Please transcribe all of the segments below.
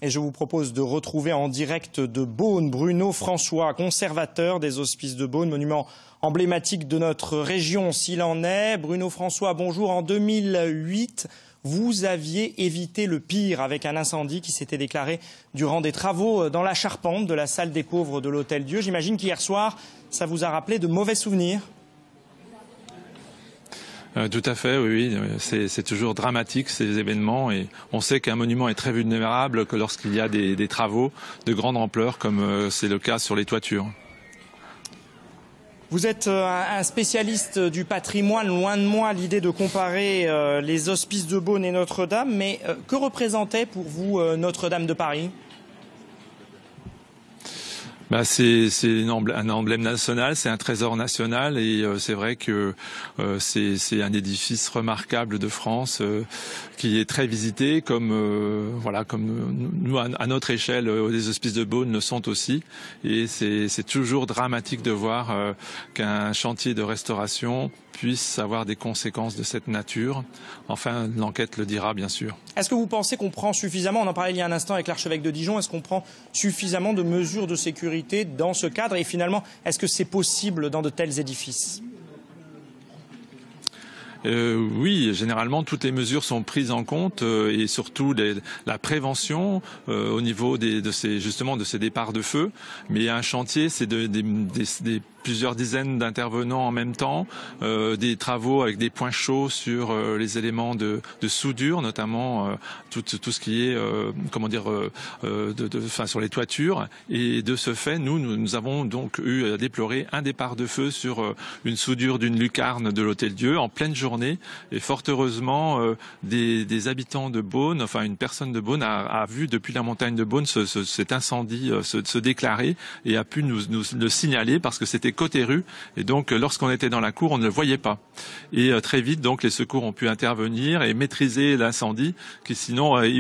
Et je vous propose de retrouver en direct de Beaune Bruno François, conservateur des Hospices de Beaune, monument emblématique de notre région s'il en est. Bruno François, bonjour. En 2008, vous aviez évité le pire avec un incendie qui s'était déclaré durant des travaux dans la charpente de la salle des pauvres de l'Hôtel-Dieu. J'imagine qu'hier soir, ça vous a rappelé de mauvais souvenirs. Tout à fait, oui. C'est toujours dramatique ces événements et on sait qu'un monument est très vulnérable que lorsqu'il y a des travaux de grande ampleur comme c'est le cas sur les toitures. Vous êtes un spécialiste du patrimoine, loin de moi l'idée de comparer les Hospices de Beaune et Notre-Dame, mais que représentait pour vous Notre-Dame de Paris ? C'est un emblème national, c'est un trésor national et c'est vrai que c'est un édifice remarquable de France qui est très visité comme nous à notre échelle les Hospices de Beaune le sont aussi et c'est toujours dramatique de voir qu'un chantier de restauration puisse avoir des conséquences de cette nature. Enfin, l'enquête le dira bien sûr. Est-ce que vous pensez qu'on prend suffisamment, on en parlait il y a un instant avec l'archevêque de Dijon, est-ce qu'on prend suffisamment de mesures de sécurité dans ce cadre et finalement, est-ce que c'est possible dans de tels édifices ? Oui, généralement toutes les mesures sont prises en compte et surtout la prévention au niveau de ces départs de feu. Mais un chantier, c'est plusieurs dizaines d'intervenants en même temps, des travaux avec des points chauds sur les éléments de soudure, notamment tout ce qui est sur les toitures. Et de ce fait, nous avons donc eu à déplorer un départ de feu sur une soudure d'une lucarne de l'Hôtel-Dieu en pleine journée. Et fort heureusement, des habitants de Beaune, enfin une personne de Beaune a vu depuis la montagne de Beaune cet incendie se déclarer et a pu nous le signaler parce que c'était côté rue et donc lorsqu'on était dans la cour on ne le voyait pas et très vite donc les secours ont pu intervenir et maîtriser l'incendie qui sinon aurait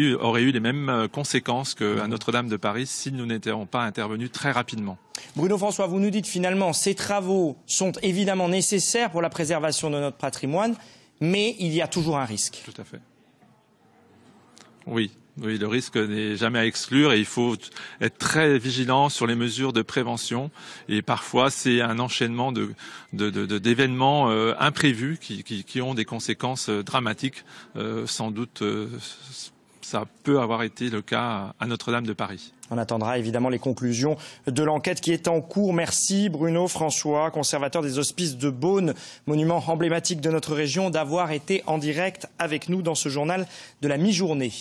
eu les mêmes conséquences qu'à Notre-Dame de Paris si nous n'étions pas intervenus très rapidement. Bruno François, vous nous dites finalement ces travaux sont évidemment nécessaires pour la préservation de notre patrimoine, mais il y a toujours un risque. Tout à fait. Oui, le risque n'est jamais à exclure et il faut être très vigilant sur les mesures de prévention. Et parfois, c'est un enchaînement d'événements imprévus qui ont des conséquences dramatiques. Sans doute, ça peut avoir été le cas à Notre-Dame de Paris. On attendra évidemment les conclusions de l'enquête qui est en cours. Merci Bruno François, conservateur des Hospices de Beaune, monument emblématique de notre région, d'avoir été en direct avec nous dans ce journal de la mi-journée.